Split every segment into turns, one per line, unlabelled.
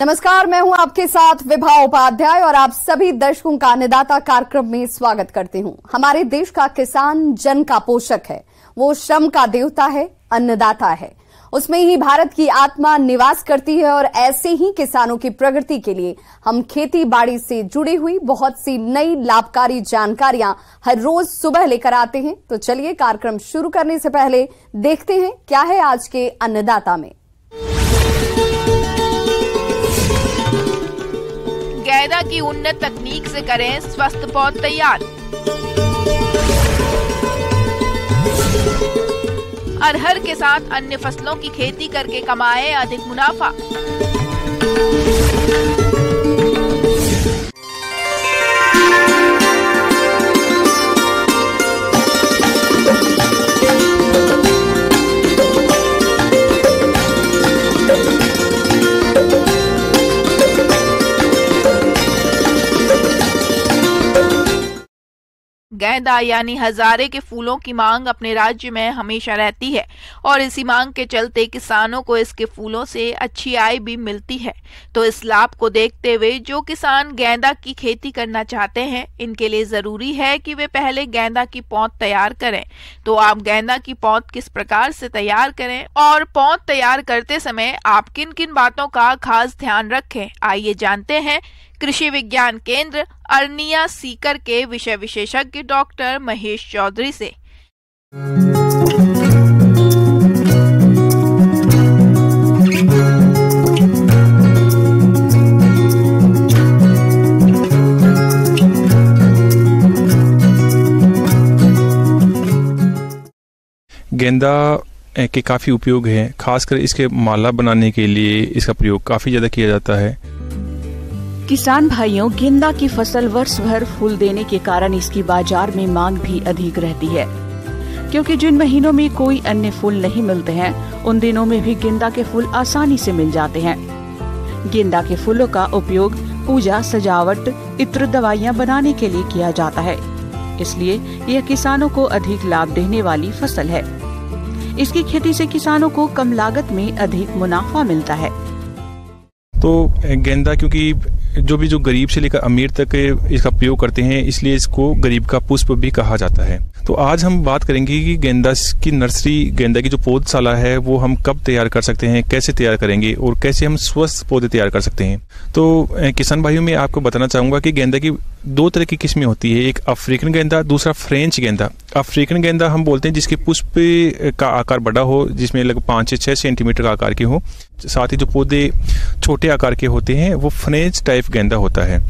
नमस्कार, मैं हूं आपके साथ विभा उपाध्याय और आप सभी दर्शकों का अन्नदाता कार्यक्रम में स्वागत करती हूं। हमारे देश का किसान जन का पोषक है, वो श्रम का देवता है, अन्नदाता है। उसमें ही भारत की आत्मा निवास करती है और ऐसे ही किसानों की प्रगति के लिए हम खेती बाड़ी से जुड़ी हुई बहुत सी नई लाभकारी जानकारियां हर रोज सुबह लेकर आते हैं। तो चलिए कार्यक्रम शुरू करने से पहले देखते हैं क्या है आज के अन्नदाता में।
गैदा की उन्नत तकनीक से करें स्वस्थ पौध तैयार। अरहर के साथ अन्य फसलों की खेती करके कमाए अधिक मुनाफा। गेंदा यानी हजारे के फूलों की मांग अपने राज्य में हमेशा रहती है और इसी मांग के चलते किसानों को इसके फूलों से अच्छी आय भी मिलती है। तो इस लाभ को देखते हुए जो किसान गेंदा की खेती करना चाहते हैं, इनके लिए जरूरी है कि वे पहले गेंदा की पौध तैयार करें। तो आप गेंदा की पौध किस प्रकार से तैयार करें और पौध तैयार करते समय आप किन किन बातों का खास ध्यान रखें, आइए जानते हैं कृषि विज्ञान केंद्र अरनिया सीकर के विषय विशेषज्ञ डॉक्टर महेश चौधरी से।
गेंदा के काफ़ी उपयोग हैं, खासकर इसके माला बनाने के लिए इसका प्रयोग काफ़ी ज़्यादा किया जाता है।
किसान भाइयों, गेंदा की फसल वर्ष भर फूल देने के कारण इसकी बाजार में मांग भी अधिक रहती है, क्योंकि जिन महीनों में कोई अन्य फूल नहीं मिलते हैं, उन दिनों में भी गेंदा के फूल आसानी से मिल जाते हैं। गेंदा के फूलों का उपयोग पूजा, सजावट, इत्र, दवाइयाँ बनाने के लिए किया जाता है, इसलिए यह किसानों को अधिक लाभ देने वाली फसल है। इसकी खेती से किसानों को कम लागत में अधिक मुनाफा मिलता है।
तो गेंदा क्योंकि जो गरीब से लेकर अमीर तक इसका प्रयोग करते हैं, इसलिए इसको गरीब का पुष्प भी कहा जाता है। तो आज हम बात करेंगे कि गेंदा की नर्सरी, गेंदा की जो पौधशाला है, वो हम कब तैयार कर सकते हैं, कैसे तैयार करेंगे और कैसे हम स्वस्थ पौधे तैयार कर सकते हैं। तो किसान भाइयों, मैं आपको बताना चाहूंगा कि गेंदा की दो तरह की किस्में होती है, एक अफ्रीकन गेंदा, दूसरा फ्रेंच गेंदा। अफ्रीकन गेंदा हम बोलते हैं जिसके पुष्प का आकार बड़ा हो, जिसमें लगभग 5 से 6 सेंटीमीटर का आकार के हो, साथ ही जो पौधे छोटे आकार के होते हैं वो फ्रेंच टाइप गेंदा होता है।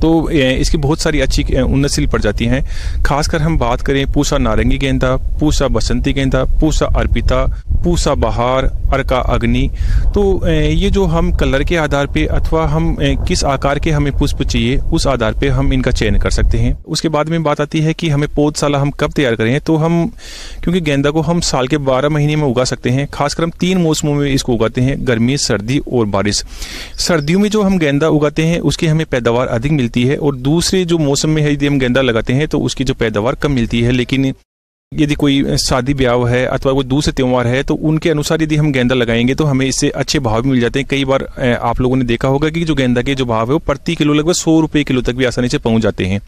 तो इसकी बहुत सारी अच्छी उन्नतशील प्रजाति हैं। खासकर हम बात करें पूसा नारंगी गेंदा, पूसा बसंती गेंदा, पूसा अर्पिता, पूसा बहार, अर्का अग्नि। तो ये जो हम कलर के आधार पे अथवा हम किस आकार के हमें पुष्प चाहिए, उस आधार पे हम इनका चयन कर सकते हैं। उसके बाद में बात आती है कि हमें पौधशाला हम कब तैयार करें। तो हम, क्योंकि गेंदा को हम साल के 12 महीने में उगा सकते हैं, खासकर हम 3 मौसमों में इसको उगाते हैं, गर्मी, सर्दी और बारिश। सर्दियों में जो हम गेंदा उगाते हैं उसकी हमें पैदावार अधिक मिलती है और दूसरे जो मौसम में यदि हम गेंदा लगाते हैं तो उसकी जो पैदावार कम मिलती है। लेकिन यदि कोई शादी ब्याह है अथवा कोई दूसरे त्योहार है तो उनके अनुसार यदि हम गेंदा लगाएंगे तो हमें इससे अच्छे भाव मिल जाते हैं। कई बार आप लोगों ने देखा होगा कि जो गेंदा के जो भाव है वो प्रति किलो लगभग 100 रुपये किलो तक भी आसानी से पहुंच जाते हैं।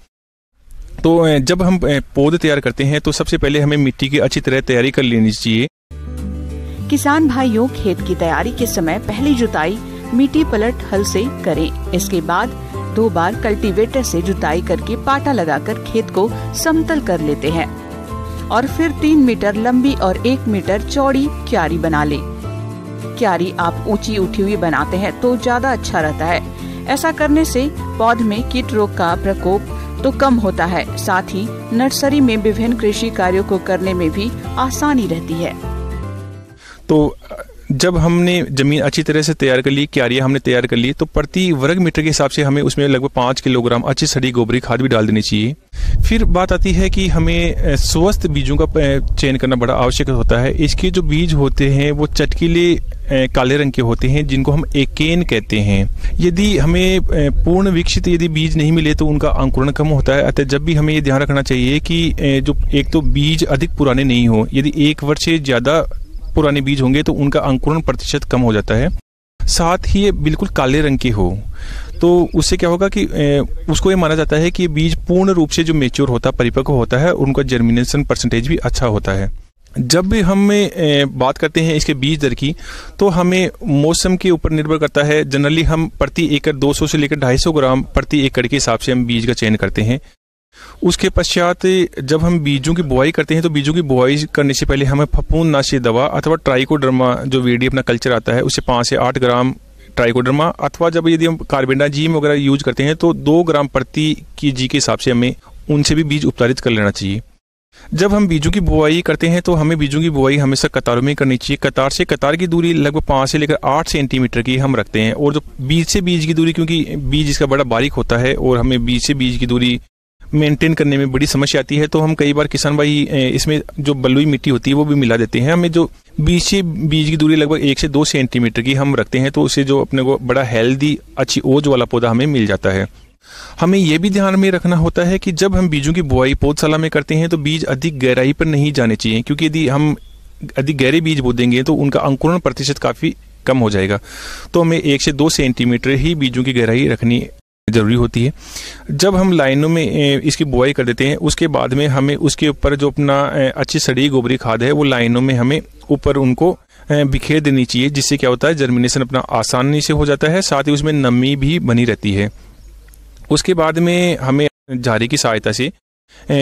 तो जब हम पौधे तैयार करते हैं तो सबसे पहले हमें मिट्टी की अच्छी तरह तैयारी कर लेनी चाहिए।
किसान भाइयों, खेत की तैयारी के समय पहली जुताई मिट्टी पलट हल से करें। इसके बाद 2 बार कल्टीवेटर से जुताई करके पाटा लगाकर खेत को समतल कर लेते हैं और फिर 3 मीटर लंबी और 1 मीटर चौड़ी क्यारी बना ले। क्यारी आप ऊंची उठी हुई बनाते हैं तो ज्यादा अच्छा रहता है। ऐसा करने से पौध में कीट रोग का प्रकोप तो कम होता है, साथ ही नर्सरी में विभिन्न कृषि कार्यों को करने में भी आसानी रहती है।
तो जब हमने जमीन अच्छी तरह से तैयार कर ली, क्यारियां हमने तैयार कर ली, तो प्रति वर्ग मीटर के हिसाब से हमें उसमें लगभग 5 किलोग्राम अच्छी सड़ी गोबरी खाद भी डाल देनी चाहिए। फिर बात आती है कि हमें स्वस्थ बीजों का चयन करना बड़ा आवश्यक होता है। इसके जो बीज होते हैं वो चटकीले काले रंग के होते हैं, जिनको हम एकेन कहते हैं। यदि हमें पूर्ण विकसित यदि बीज नहीं मिले तो उनका अंकुरण कम होता है। अतः जब भी हमें ये ध्यान रखना चाहिए कि जो एक तो बीज अधिक पुराने नहीं हो, यदि 1 वर्ष से ज्यादा पुराने बीज होंगे तो उनका अंकुरण प्रतिशत कम हो जाता है। साथ ही ये बिल्कुल काले रंग के हो, तो उससे क्या होगा कि उसको ये माना जाता है कि बीज पूर्ण रूप से जो मेच्योर होता है, परिपक्व होता है, उनका जर्मिनेशन परसेंटेज भी अच्छा होता है। जब भी हम बात करते हैं इसके बीज दर की, तो हमें मौसम के ऊपर निर्भर करता है। जनरली हम प्रति एकड़ 200 से लेकर 250 ग्राम प्रति एकड़ के हिसाब से हम बीज का चयन करते हैं। उसके पश्चात जब हम बीजों की बुआई करते हैं, तो बीजों की बुआई करने से पहले हमें फफूंदनाशी दवा अथवा ट्राइकोडर्मा जो वीडी अपना कल्चर आता है, उससे 5 से 8 ग्राम ट्राइकोडर्मा, अथवा जब यदि हम कार्बेंडाजिम वगैरह यूज करते हैं तो 2 ग्राम प्रति kg के हिसाब से हमें उनसे भी बीज उपचारित कर लेना चाहिए। जब हम बीजों की बुआई करते हैं तो हमें बीजों की बुआई हमेशा कतारों में करनी चाहिए। कतार से कतार की दूरी लगभग 5 से लेकर 8 सेंटीमीटर की हम रखते हैं। और जो बीज से बीज की दूरी, क्योंकि बीज इसका बड़ा बारीक होता है और हमें बीज से बीज की दूरी मेंटेन करने में बड़ी समस्या आती है, तो हम कई बार किसान भाई इसमें जो बलुई मिट्टी होती है वो भी मिला देते हैं। हमें जो बीज से बीज की दूरी लगभग 1 से 2 सेंटीमीटर की हम रखते हैं, तो उससे जो अपने को बड़ा हेल्दी अच्छी ओज वाला पौधा हमें मिल जाता है। हमें यह भी ध्यान में रखना होता है कि जब हम बीजों की बुआई पौधशाला में करते हैं तो बीज अधिक गहराई पर नहीं जाने चाहिए, क्योंकि यदि हम अधिक गहरे बीज बो देंगे तो उनका अंकुरण प्रतिशत काफ़ी कम हो जाएगा। तो हमें 1 से 2 सेंटीमीटर ही बीजों की गहराई रखनी जरूरी होती है। जब हम लाइनों में इसकी बुआई कर देते हैं, उसके बाद में हमें उसके ऊपर जो अपना अच्छी सड़ी गोबरी खाद है वो लाइनों में हमें ऊपर उनको बिखेर देनी चाहिए, जिससे क्या होता है जर्मिनेशन अपना आसानी से हो जाता है, साथ ही उसमें नमी भी बनी रहती है। उसके बाद में हमें झाड़ी की सहायता से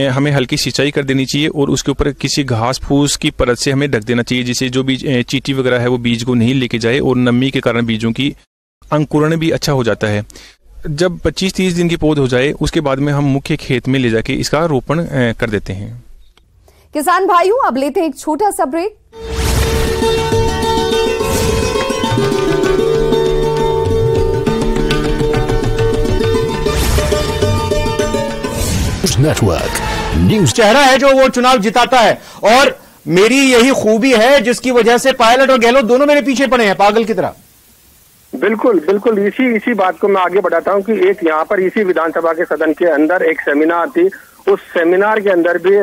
हमें हल्की सिंचाई कर देनी चाहिए और उसके ऊपर किसी घास फूस की परत से हमें ढक देना चाहिए, जिससे जो बीज चींटी वगैरह है वो बीज को नहीं लेके जाए और नमी के कारण बीजों की अंकुरण भी अच्छा हो जाता है। जब 25-30 दिन की पौध हो जाए, उसके बाद में हम मुख्य खेत में ले जाके इसका रोपण कर देते हैं।
किसान भाइयों, अब लेते हैं एक छोटा सा ब्रेक।
नेटवर्क न्यूज चेहरा है जो वो चुनाव जिताता है, और मेरी यही खूबी है जिसकी वजह से पायलट और गहलोत दोनों मेरे पीछे पड़े हैं पागल की तरह।
बिल्कुल बिल्कुल, इसी बात को मैं आगे बढ़ाता हूं कि एक यहाँ पर इसी विधानसभा के सदन के अंदर एक सेमिनार थी। उस सेमिनार के अंदर भी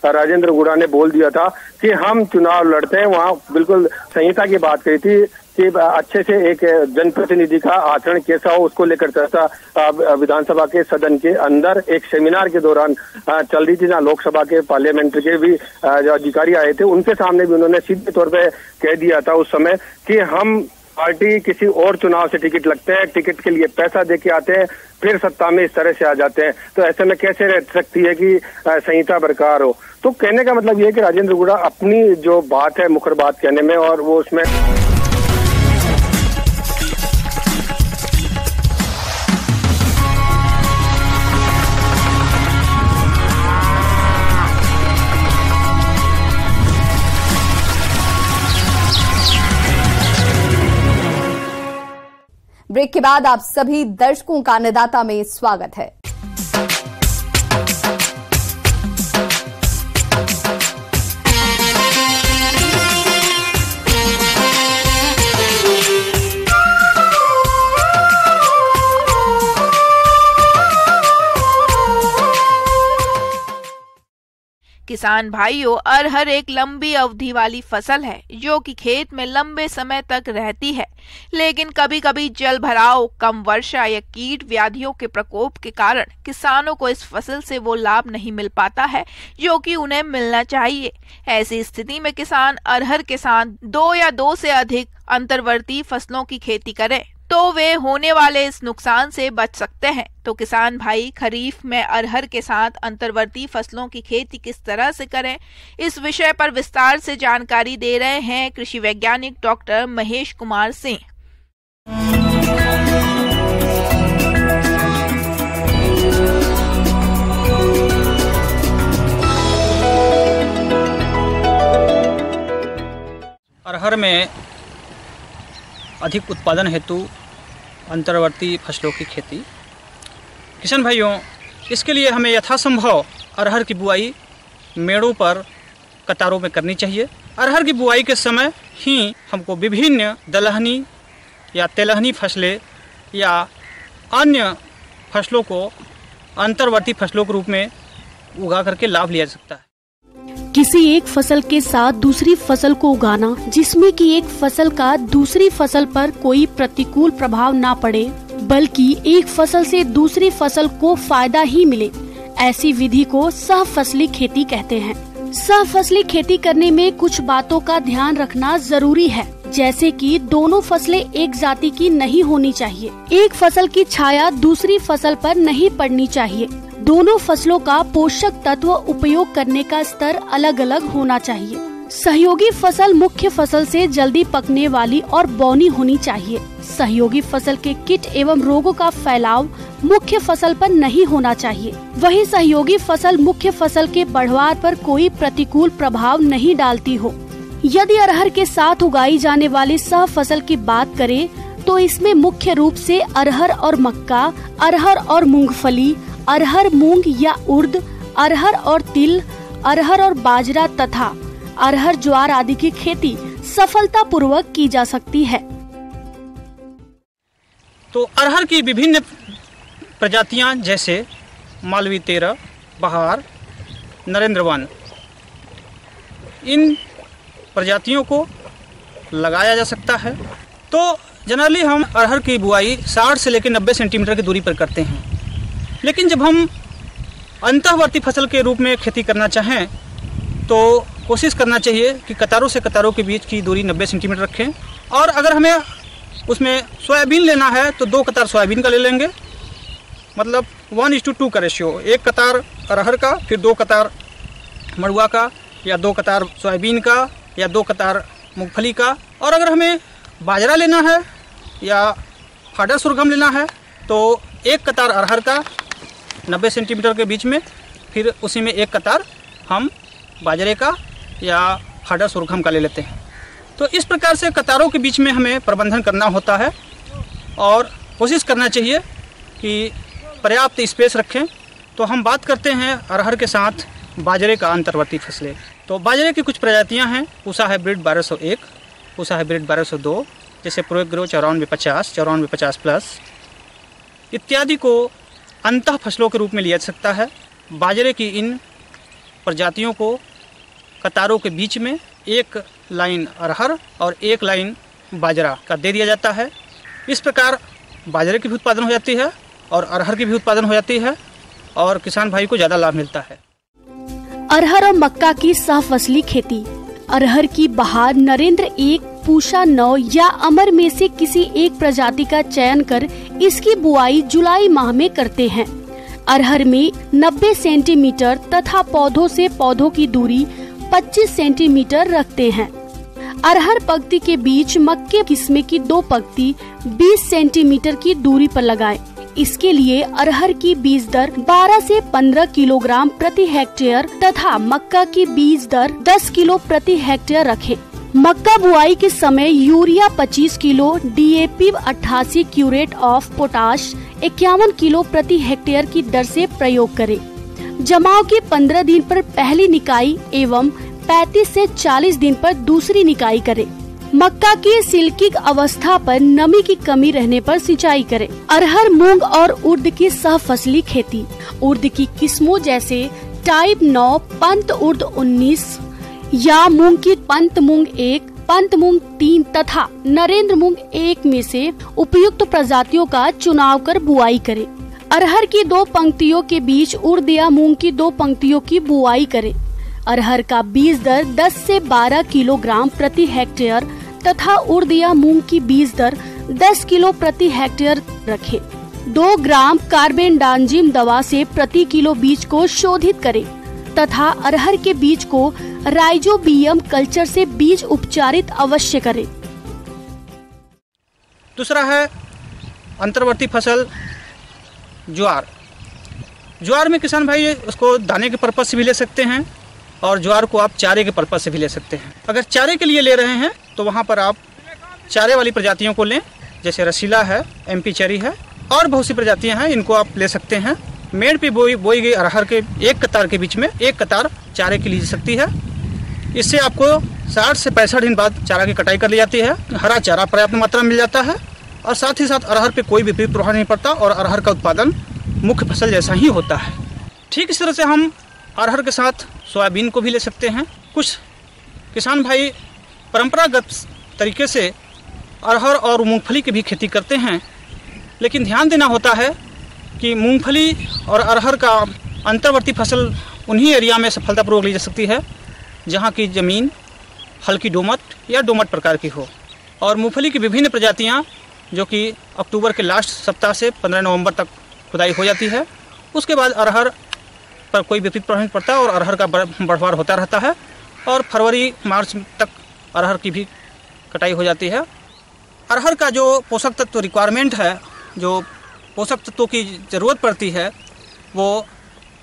राजेंद्र गुड़ा ने बोल दिया था कि हम चुनाव लड़ते हैं। वहाँ बिल्कुल संहिता की बात कही थी कि अच्छे से एक जनप्रतिनिधि का आचरण कैसा हो, उसको लेकर चर्चा विधानसभा के सदन के अंदर एक सेमिनार के दौरान चल रही थी, जहाँ लोकसभा के पार्लियामेंट के भी जो अधिकारी आए थे उनके सामने भी उन्होंने सीधे तौर पे कह दिया था उस समय कि हम पार्टी किसी और चुनाव से टिकट लगते हैं, टिकट के लिए पैसा देके आते हैं, फिर सत्ता में इस तरह से आ जाते हैं, तो ऐसे में कैसे रह सकती है कि संहिता बरकरार हो। तो कहने का मतलब ये है कि राजेंद्र गुड़ा अपनी जो बात है मुखर बात कहने में, और वो उसमें
ब्रेक के बाद आप सभी दर्शकों का अन्नदाता में स्वागत है।
किसान भाइयों, अरहर एक लंबी अवधि वाली फसल है जो कि खेत में लंबे समय तक रहती है, लेकिन कभी कभी जल भराव, कम वर्षा या कीट व्याधियों के प्रकोप के कारण किसानों को इस फसल से वो लाभ नहीं मिल पाता है जो कि उन्हें मिलना चाहिए। ऐसी स्थिति में किसान अरहर के साथ 2 या 2 से अधिक अंतर्वर्ती फसलों की खेती करें तो वे होने वाले इस नुकसान से बच सकते हैं। तो किसान भाई खरीफ में अरहर के साथ अंतर्वर्ती फसलों की खेती किस तरह से करें, इस विषय पर विस्तार से जानकारी दे रहे हैं कृषि वैज्ञानिक डॉक्टर महेश कुमार सिंह।
अरहर में अधिक उत्पादन हेतु अंतर्वर्ती फसलों की खेती। किसान भाइयों, इसके लिए हमें यथासंभव अरहर की बुआई मेड़ों पर कतारों में करनी चाहिए। अरहर की बुआई के समय ही हमको विभिन्न दलहनी या तेलहनी फसलें या अन्य फसलों को अंतर्वर्ती फसलों के रूप में उगा करके लाभ लिया जा सकता है।
किसी एक फसल के साथ दूसरी फसल को उगाना जिसमें कि एक फसल का दूसरी फसल पर कोई प्रतिकूल प्रभाव ना पड़े बल्कि एक फसल से दूसरी फसल को फायदा ही मिले, ऐसी विधि को सहफसली खेती कहते हैं। सहफसली खेती करने में कुछ बातों का ध्यान रखना जरूरी है, जैसे कि दोनों फसलें एक जाति की नहीं होनी चाहिए, एक फसल की छाया दूसरी फसल पर नहीं पड़नी चाहिए, दोनों फसलों का पोषक तत्व उपयोग करने का स्तर अलग अलग होना चाहिए। सहयोगी फसल मुख्य फसल से जल्दी पकने वाली और बौनी होनी चाहिए। सहयोगी फसल के कीट एवं रोगों का फैलाव मुख्य फसल पर नहीं होना चाहिए। वहीं सहयोगी फसल मुख्य फसल के बढ़वार पर कोई प्रतिकूल प्रभाव नहीं डालती हो। यदि अरहर के साथ उगाई जाने वाली सह फसल की बात करें तो इसमें मुख्य रूप से अरहर और मक्का, अरहर और मूंगफली, अरहर मूंग या उर्द, अरहर और तिल, अरहर और बाजरा तथा अरहर ज्वार आदि की खेती सफलता पूर्वक की जा सकती है।
तो अरहर की विभिन्न प्रजातियां जैसे मालवी 13, बहार, नरेंद्र 1, इन प्रजातियों को लगाया जा सकता है। तो जनरली हम अरहर की बुआई 60 से लेकर 90 सेंटीमीटर की दूरी पर करते हैं, लेकिन जब हम अंतःवर्ती फसल के रूप में खेती करना चाहें तो कोशिश करना चाहिए कि कतारों से कतारों के बीच की दूरी 90 सेंटीमीटर रखें। और अगर हमें उसमें सोयाबीन लेना है तो 2 कतार सोयाबीन का ले लेंगे, मतलब 1:2 का रेशियो, 1 कतार अरहर का, फिर 2 कतार मड़ुआ का, या 2 कतार सोयाबीन का, या 2 कतार मूंगफली का। और अगर हमें बाजरा लेना है या फाडर सुरगम लेना है तो 1 कतार अरहर का 90 सेंटीमीटर के बीच में, फिर उसी में 1 कतार हम बाजरे का या फाडर सुरगम का ले लेते हैं। तो इस प्रकार से कतारों के बीच में हमें प्रबंधन करना होता है और कोशिश करना चाहिए कि पर्याप्त स्पेस रखें। तो हम बात करते हैं अरहर के साथ बाजरे का अंतर्वर्ती फसलें। तो बाजरे की कुछ प्रजातियां हैं, पूसा हाइब्रिड 1201, पूसा हाइब्रिड 1202, जैसे प्रोग्रो 9450, 9450 प्लस इत्यादि को अंतः फसलों के रूप में लिया जा सकता है। बाजरे की इन प्रजातियों को कतारों के बीच में 1 लाइन अरहर और 1 लाइन बाजरा का दे दिया जाता है। इस प्रकार बाजरे की भी उत्पादन हो जाती है और अरहर की भी उत्पादन हो जाती है और किसान भाई को ज़्यादा लाभ मिलता है।
अरहर और मक्का की सहफसली खेती। अरहर की बहार नरेंद्र 1, पूषा 9 या अमर में से किसी एक प्रजाति का चयन कर इसकी बुआई जुलाई माह में करते हैं। अरहर में 90 सेंटीमीटर तथा पौधों से पौधों की दूरी 25 सेंटीमीटर रखते हैं। अरहर पंक्ति के बीच मक्के किस्में की 2 पंक्ति 20 सेंटीमीटर की दूरी पर लगाएं। इसके लिए अरहर की बीज दर 12 से 15 किलोग्राम प्रति हेक्टेयर तथा मक्का की बीज दर 10 किलो प्रति हेक्टेयर रखें। मक्का बुआई के समय urea 25 kilo, DAP 88, curate of potash 51 kilo प्रति हेक्टेयर की दर से प्रयोग करें। जमाव के 15 दिन पर पहली निकाई एवं 35 से 40 दिन पर दूसरी निकाई करें। मक्का की सिल्किक अवस्था पर नमी की कमी रहने पर सिंचाई करें। अरहर, मूंग और उर्द की सहफसली खेती। उर्द की किस्मों जैसे टाइप 9, पंत उर्द 19 या मूंग की पंत मूंग 1, पंत मूंग 3 तथा नरेंद्र मूंग 1 में से उपयुक्त प्रजातियों का चुनाव कर बुआई करें। अरहर की 2 पंक्तियों के बीच उर्द या मूंग की 2 पंक्तियों की बुआई करें। अरहर का बीज दर 10 से 12 किलोग्राम प्रति हेक्टेयर तथा उर्द या मूंग की बीज दर 10 किलो प्रति हेक्टेयर रखें। 2 ग्राम कार्बेंडाजिम दवा से प्रति किलो बीज को शोधित करें तथा अरहर के बीज को राइजोबियम कल्चर से बीज उपचारित अवश्य करें।
दूसरा है अंतर्वर्ती फसल ज्वार। ज्वार में किसान भाई उसको दाने के पर्पज से भी ले सकते हैं और ज्वार को आप चारे के पर्पज से भी ले सकते हैं। अगर चारे के लिए ले रहे हैं तो वहाँ पर आप चारे वाली प्रजातियों को लें, जैसे रसीला है, MP चरी है और बहुत सी प्रजातियाँ हैं, इनको आप ले सकते हैं। मेड़ पे बोई गई अरहर के 1 कतार के बीच में 1 कतार चारे की ली जा सकती है। इससे आपको 60 से 65 दिन बाद चारा की कटाई कर ली जाती है। हरा चारा पर्याप्त मात्रा में मिल जाता है और साथ ही साथ अरहर पे कोई विपरीत प्रभाव नहीं पड़ता और अरहर का उत्पादन मुख्य फसल जैसा ही होता है। ठीक इस तरह से हम अरहर के साथ सोयाबीन को भी ले सकते हैं। कुछ किसान भाई परंपरागत तरीके से अरहर और मूंगफली की भी खेती करते हैं, लेकिन ध्यान देना होता है कि मूंगफली और अरहर का अंतर्वर्ती फसल उन्हीं एरिया में सफलतापूर्वक ली जा सकती है जहाँ की ज़मीन हल्की दोमट या दोमट प्रकार की हो। और मूंगफली की विभिन्न प्रजातियाँ जो कि अक्टूबर के लास्ट सप्ताह से 15 नवंबर तक खुदाई हो जाती है। उसके बाद अरहर पर कोई विपरीत प्रभाव नहीं पड़ता और अरहर का बढ़वार होता रहता है और फरवरी मार्च तक अरहर की भी कटाई हो जाती है। अरहर का जो पोषक तत्व रिक्वायरमेंट है, जो पोषक तत्वों की ज़रूरत पड़ती है, वो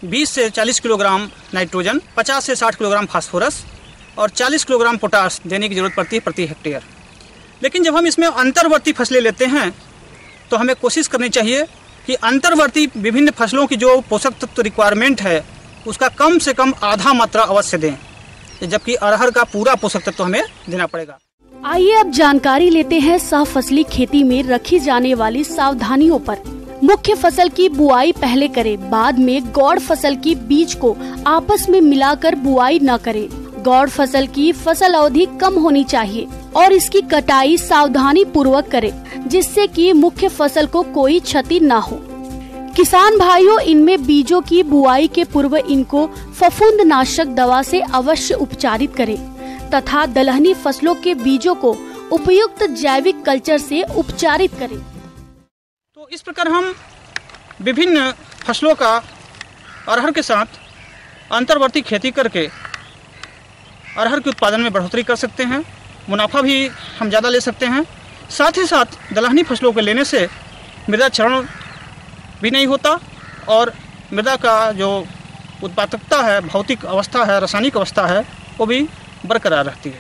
20 से 40 किलोग्राम नाइट्रोजन, 50 से 60 किलोग्राम फास्फोरस और 40 किलोग्राम पोटास देने की ज़रूरत पड़ती है प्रति हेक्टेयर। लेकिन जब हम इसमें अंतर्वर्ती फसलें लेते हैं तो हमें कोशिश करनी चाहिए कि अंतर्वर्ती विभिन्न फसलों की जो पोषक तत्व रिक्वायरमेंट है उसका कम से कम आधा मात्रा अवश्य दें, जबकि अरहर का पूरा पोषक तत्व हमें देना पड़ेगा।
आइए अब जानकारी लेते हैं सहफसली खेती में रखी जाने वाली सावधानियों पर। मुख्य फसल की बुआई पहले करें, बाद में गौड़ फसल की बीज को आपस में मिलाकर बुआई न करें। गौड़ फसल की फसल अवधि कम होनी चाहिए और इसकी कटाई सावधानी पूर्वक करें, जिससे कि मुख्य फसल को कोई क्षति न हो। किसान भाइयों, इनमें बीजों की बुआई के पूर्व इनको फफूंदनाशक दवा से अवश्य उपचारित करें तथा दलहनी फसलों के बीजों को उपयुक्त जैविक कल्चर से उपचारित करें।
तो इस प्रकार हम विभिन्न फसलों का अरहर के साथ अंतर्वर्ती खेती करके अरहर के उत्पादन में बढ़ोतरी कर सकते हैं, मुनाफा भी हम ज़्यादा ले सकते हैं। साथ ही साथ दलहनी फसलों को लेने से मृदा क्षरण भी नहीं होता और मृदा का जो उत्पादकता है, भौतिक अवस्था है, रासायनिक अवस्था है, वो भी बरकरार रहती है।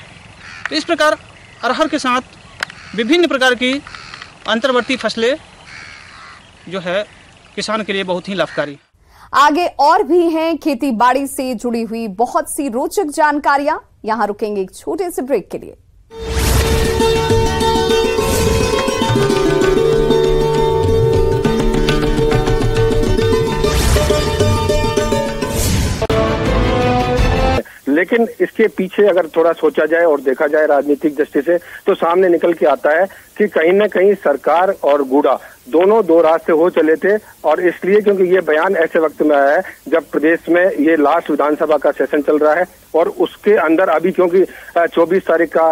तो इस प्रकार अरहर के साथ विभिन्न प्रकार की अंतर्वर्ती फसलें जो है किसान के लिए बहुत ही लाभकारी।
आगे और भी हैं खेती बाड़ी से जुड़ी हुई बहुत सी रोचक जानकारियां। यहां रुकेंगे एक छोटे से ब्रेक के लिए।
लेकिन इसके पीछे अगर थोड़ा सोचा जाए और देखा जाए राजनीतिक दृष्टि से, तो सामने निकल के आता है कि कहीं न कहीं सरकार और गूढ़ा दोनों दो रास्ते हो चले थे। और इसलिए क्योंकि ये बयान ऐसे वक्त में आया है जब प्रदेश में ये लास्ट विधानसभा का सेशन चल रहा है और उसके अंदर अभी क्योंकि 24 तारीख का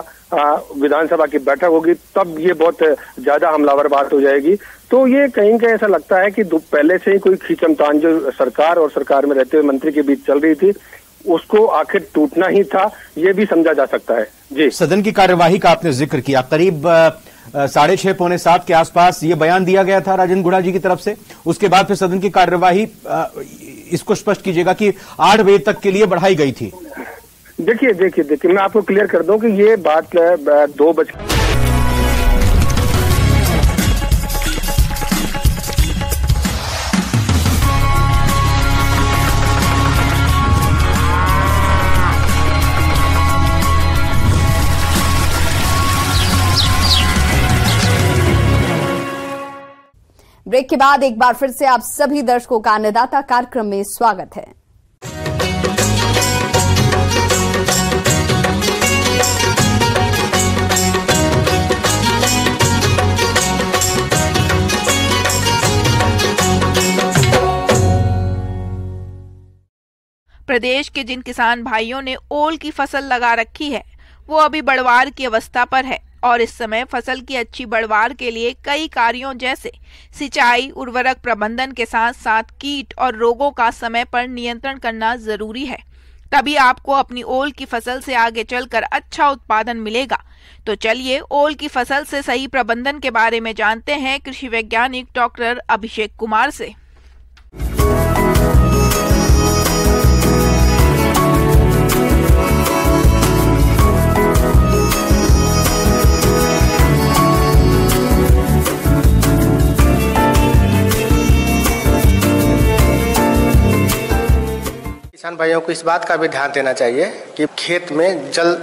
विधानसभा की बैठक होगी, तब ये बहुत ज्यादा हमलावर बात हो जाएगी। तो ये कहीं कहीं ऐसा लगता है कि पहले से ही कोई खींचतान जो सरकार और सरकार में रहते हुए मंत्री के बीच चल रही थी, उसको आखिर टूटना ही था, ये भी समझा जा सकता है। जी,
सदन की कार्यवाही का आपने जिक्र किया, करीब 6:30 पौने 7 के आसपास ये बयान दिया गया था राजेंद्र गुढ़ा जी की तरफ से। उसके बाद फिर सदन की कार्यवाही इसको स्पष्ट कीजिएगा कि 8 बजे तक के लिए बढ़ाई गई थी।
देखिए मैं आपको क्लियर कर दूं कि ये बात 2 बजे
ब्रेक के बाद एक बार फिर से आप सभी दर्शकों का अन्नदाता कार्यक्रम में स्वागत है।
प्रदेश के जिन किसान भाइयों ने ओल की फसल लगा रखी है वो अभी बढ़वार की अवस्था पर है और इस समय फसल की अच्छी बढ़वार के लिए कई कार्यों जैसे सिंचाई, उर्वरक प्रबंधन के साथ साथ कीट और रोगों का समय पर नियंत्रण करना जरूरी है। तभी आपको अपनी ओल की फसल से आगे चलकर अच्छा उत्पादन मिलेगा। तो चलिए ओल की फसल से सही प्रबंधन के बारे में जानते हैं कृषि वैज्ञानिक डॉक्टर अभिषेक कुमार से।
किसान भाइयों को इस बात का भी ध्यान देना चाहिए कि खेत में जल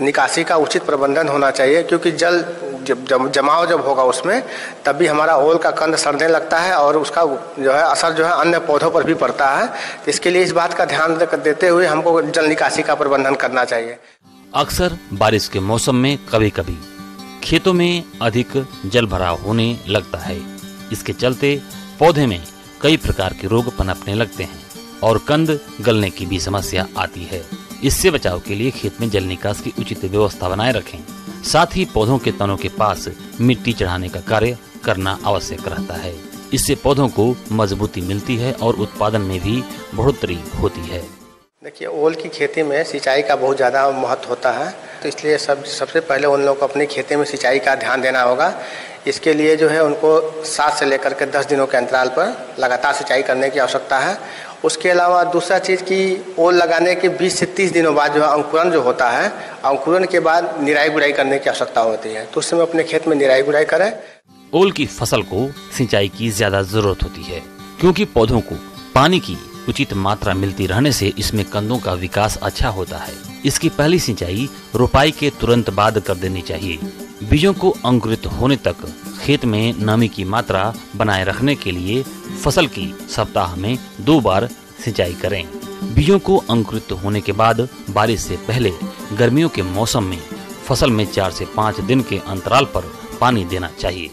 निकासी का उचित प्रबंधन होना चाहिए, क्योंकि जल जमाव जब होगा उसमें, तब भी हमारा ओल का कंद सड़ने लगता है और उसका जो है असर जो है अन्य पौधों पर भी पड़ता है। तो इसके लिए इस बात का ध्यान देते हुए हमको जल निकासी का प्रबंधन करना चाहिए।
अक्सर बारिश के मौसम में कभी कभी खेतों में अधिक जल भराव होने लगता है। इसके चलते पौधे में कई प्रकार के रोग पनपने लगते हैं और कंद गलने की भी समस्या आती है। इससे बचाव के लिए खेत में जल निकास की उचित व्यवस्था बनाए रखें। साथ ही पौधों के तनों के पास मिट्टी चढ़ाने का कार्य करना आवश्यक रहता है। इससे पौधों को मजबूती मिलती है और उत्पादन में भी बढ़ोतरी होती है।
देखिए, ओल की खेती में सिंचाई का बहुत ज़्यादा महत्व होता है, तो इसलिए सबसे पहले उन लोगों को अपनी खेती में सिंचाई का ध्यान देना होगा। इसके लिए जो है उनको 7 से लेकर के 10 दिनों के अंतराल पर लगातार सिंचाई करने की आवश्यकता है। उसके अलावा दूसरा चीज़ की ओल लगाने के 20 से 30 दिनों बाद जो है अंकुरन जो होता है, अंकुरन के बाद निराई गुड़ाई करने की आवश्यकता होती है, तो उस समय अपने खेत में निराई गुड़ाई करें।
ओल की फसल को सिंचाई की ज्यादा जरूरत होती है, क्योंकि पौधों को पानी की उचित मात्रा मिलती रहने से इसमें कंदों का विकास अच्छा होता है। इसकी पहली सिंचाई रोपाई के तुरंत बाद कर देनी चाहिए। बीजों को अंकुरित होने तक खेत में नमी की मात्रा बनाए रखने के लिए फसल की सप्ताह में 2 बार सिंचाई करें। बीजों को अंकुरित होने के बाद बारिश से पहले गर्मियों के मौसम में फसल में 4 से 5 दिन के अंतराल पर पानी देना चाहिए।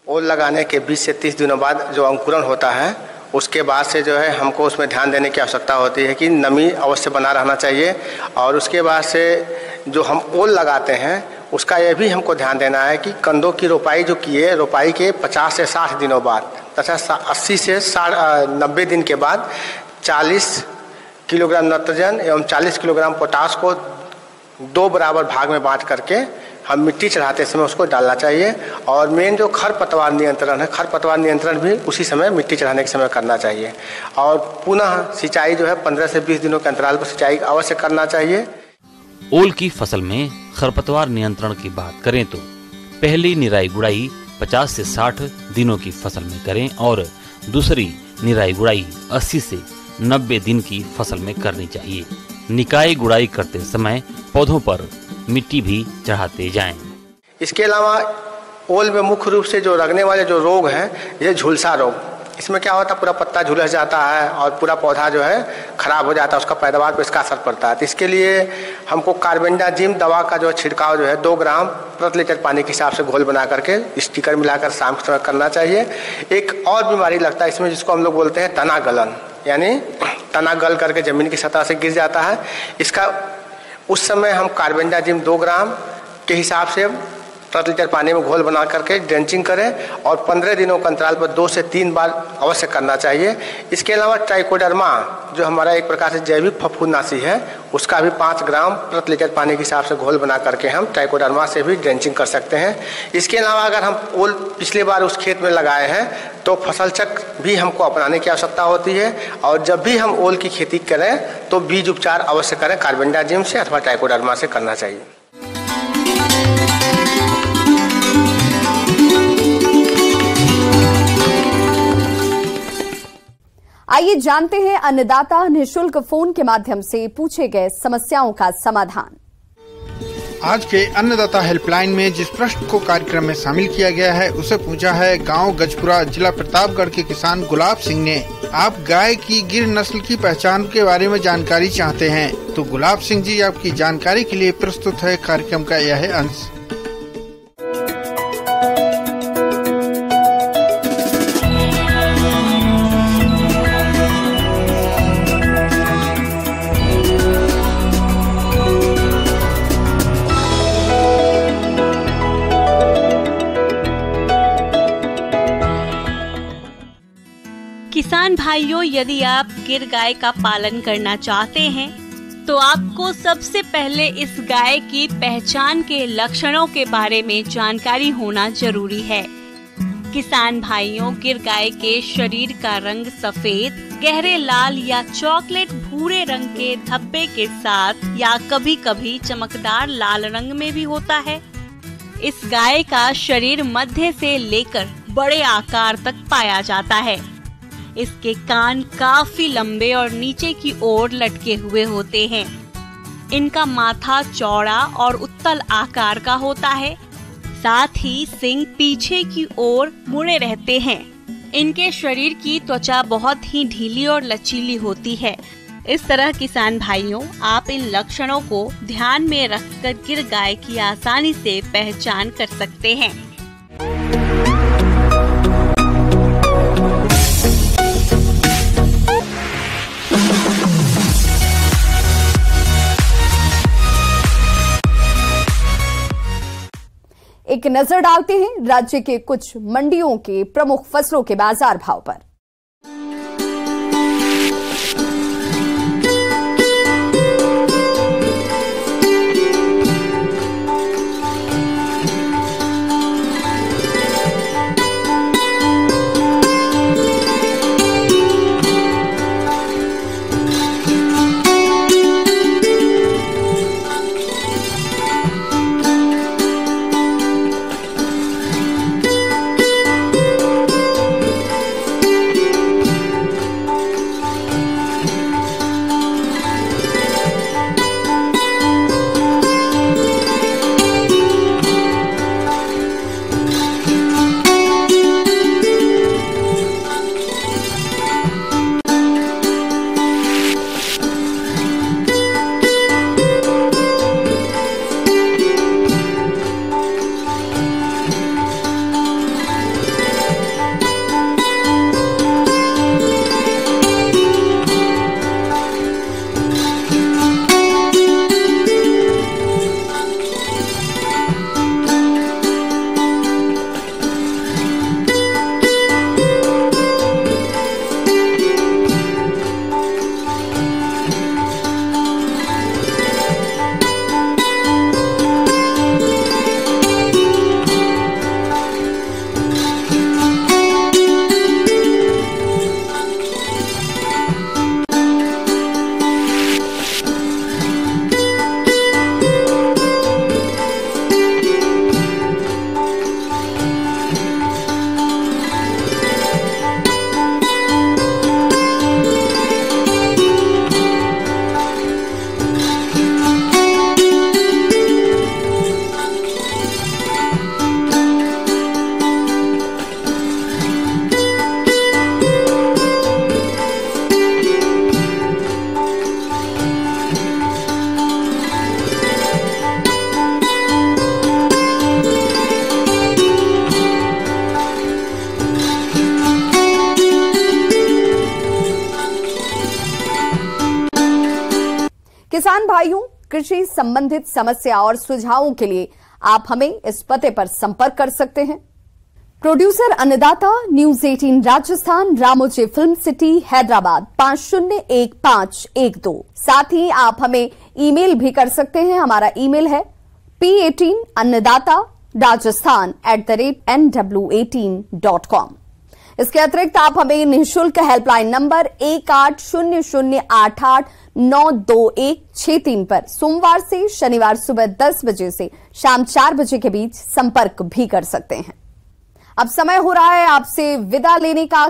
ओल लगाने के 20 से 30 दिनों बाद जो अंकुरन होता है, उसके बाद से जो है हमको उसमें ध्यान देने की आवश्यकता होती है कि नमी अवश्य बना रहना चाहिए। और उसके बाद से जो हम ओल लगाते हैं उसका यह भी हमको ध्यान देना है कि कंदों की रोपाई जो किए, रोपाई के 50 से 60 दिनों बाद तथा 80 से 90 दिन के बाद 40 किलोग्राम नाइट्रोजन एवं 40 किलोग्राम पोटास को 2 बराबर भाग में बांट करके हम मिट्टी चढ़ाते समय उसको डालना चाहिए। और मेन जो खरपतवार नियंत्रण है, खरपतवार नियंत्रण भी उसी समय मिट्टी चढ़ाने के समय करना चाहिए। और पुनः सिंचाई जो है 15 से 20 दिनों के अंतराल पर सिंचाई अवश्य करना चाहिए।
ओल की फसल में खरपतवार नियंत्रण की बात करें तो पहली निराई गुड़ाई 50 से 60 दिनों की फसल में करें और दूसरी निराई गुड़ाई 80 से 90 दिन की फसल में करनी चाहिए। निकाई गुड़ाई करते समय पौधों पर मिट्टी भी चढ़ाते जाएं।
इसके अलावा ओल में मुख्य रूप से जो लगने वाले जो रोग हैं, ये झुलसा रोग, इसमें क्या होता है, पूरा पत्ता झुलस जाता है और पूरा पौधा जो है खराब हो जाता है, उसका पैदावार पर इसका असर पड़ता है। तो इसके लिए हमको कार्बेंडाजिम दवा का जो छिड़काव जो है 2 ग्राम प्रति लीटर पानी के हिसाब से घोल बना करके स्टिकर मिलाकर शाम के समय करना चाहिए। एक और बीमारी लगता है इसमें जिसको हम लोग बोलते हैं तना गलन, यानी तना गल करके जमीन की सतह से गिर जाता है। इसका उस समय हम कार्बेंडाजिम 2 ग्राम के हिसाब से प्रति लीटर पानी में घोल बना करके ड्रेंचिंग करें और 15 दिनों के अंतराल पर 2 से 3 बार अवश्य करना चाहिए। इसके अलावा ट्राइकोडर्मा जो हमारा एक प्रकार से जैविक फफूंदनाशी है, उसका भी 5 ग्राम प्रति लीटर पानी के हिसाब से घोल बना करके हम ट्राइकोडर्मा से भी ड्रेंचिंग कर सकते हैं। इसके अलावा अगर हम ओल पिछले बार उस खेत में लगाए हैं तो फसल चक्र भी हमको अपनाने की आवश्यकता होती है। और जब भी हम ओल की खेती करें तो बीज उपचार अवश्य करें, कार्बेंडाजिम से अथवा ट्राइकोडर्मा से करना चाहिए।
आइए जानते हैं अन्नदाता निःशुल्क फोन के माध्यम से पूछे गए समस्याओं का समाधान।
आज के अन्नदाता हेल्पलाइन में जिस प्रश्न को कार्यक्रम में शामिल किया गया है उसे पूछा है गांव गजपुरा जिला प्रतापगढ़ के किसान गुलाब सिंह ने। आप गाय की गिर नस्ल की पहचान के बारे में जानकारी चाहते हैं तो गुलाब सिंह जी आपकी जानकारी के लिए प्रस्तुत है कार्यक्रम का यह अंश।
किसान भाइयों, यदि आप गिर गाय का पालन करना चाहते हैं तो आपको सबसे पहले इस गाय की पहचान के लक्षणों के बारे में जानकारी होना जरूरी है। किसान भाइयों, गिर गाय के शरीर का रंग सफेद, गहरे लाल या चॉकलेट भूरे रंग के धब्बे के साथ या कभी कभी चमकदार लाल रंग में भी होता है। इस गाय का शरीर मध्य से लेकर बड़े आकार तक पाया जाता है। इसके कान काफी लंबे और नीचे की ओर लटके हुए होते हैं। इनका माथा चौड़ा और उत्तल आकार का होता है। साथ ही सींग पीछे की ओर मुड़े रहते हैं। इनके शरीर की त्वचा बहुत ही ढीली और लचीली होती है। इस तरह किसान भाइयों, आप इन लक्षणों को ध्यान में रखकर गिर गाय की आसानी से पहचान कर सकते हैं।
एक नजर डालते हैं राज्य के कुछ मंडियों के प्रमुख फसलों के बाजार भाव पर। किसान भाइयों, कृषि संबंधित समस्या और सुझावों के लिए आप हमें इस पते पर संपर्क कर सकते हैं। प्रोड्यूसर अन्नदाता, news 18 Rajasthan, Ramoji film city, Hyderabad 501512। साथ ही आप हमें ईमेल भी कर सकते हैं। हमारा ईमेल है p18annadaata@nw18.com। इसके अतिरिक्त आप हमें निःशुल्क हेल्पलाइन नंबर 1800889216 पर सोमवार से शनिवार सुबह 10 बजे से शाम 4 बजे के बीच संपर्क भी कर सकते हैं। अब समय हो रहा है आपसे विदा लेने का।